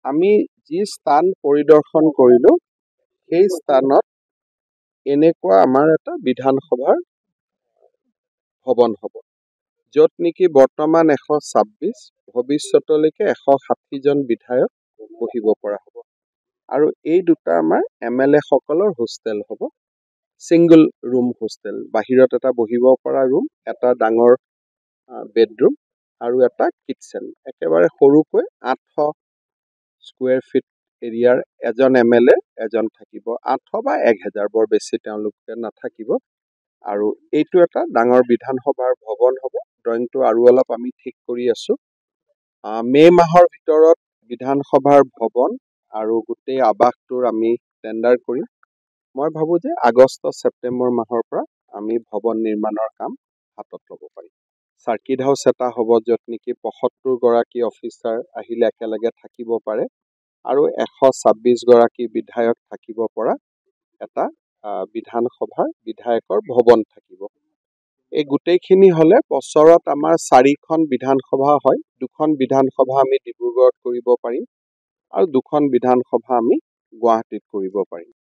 আমি যি স্থান পৰিদৰ্শন কৰিলোঁ সেই স্থানত এনেকুৱা আমাৰ এটা বিধানসভাৰ ভৱন হ'ব, য'ত নেকি বৰ্তমান 126, ভৱিষ্যতলৈকে 160জন বিধায়ক বহিব পৰা হ'ব। আৰু এই দুটা আমাৰ MLA সকলৰ হোষ্টেল হ'ব, ছিংগল ৰুম হোষ্টেল। বাহিৰত এটা বহিব পৰা ৰুম, এটা ডাঙৰ বেডৰুম আৰু এটা কিটচেন। একেবাৰে সৰুকৈ 800 স্কুৱেৰ ফিট এৰিয়াৰ এজন MLA এজন থাকিব, 800 বা 1000, বৰ বেছি তেওঁলোকে নাথাকিব। আৰু এইটো এটা ডাঙৰ বিধানসভাৰ ভৱন হ'ব। ড্ৰয়িংটো আৰু অলপ আমি ঠিক কৰি আছোঁ। মে' মাহৰ ভিতৰত বিধানসভাৰ ভৱন আৰু গোটেই আৱাসটোৰ আমি টেণ্ডাৰ কৰিম। মই ভাবোঁ যে আগষ্ট-ছেপ্টেম্বৰ মাহৰ পৰা আমি ভৱন নিৰ্মাণৰ কাম হাতত ল'ব পাৰিম। চাৰ্কিট হাউচ এটা হ'ব, য'ত নেকি 75 গৰাকী অফিচাৰ আহিলে একেলগে থাকিব পাৰে আৰু 126 গৰাকী বিধায়ক থাকিব পৰা এটা বিধানসভাৰ বিধায়কৰ ভৱন থাকিব। এই গোটেইখিনি হ'লে বছৰত আমাৰ 4খন বিধানসভা হয়। 2খন বিধানসভা আমি ডিব্ৰুগড়ত কৰিব পাৰিম আৰু 2খন বিধানসভা আমি গুৱাহাটীত কৰিব পাৰিম।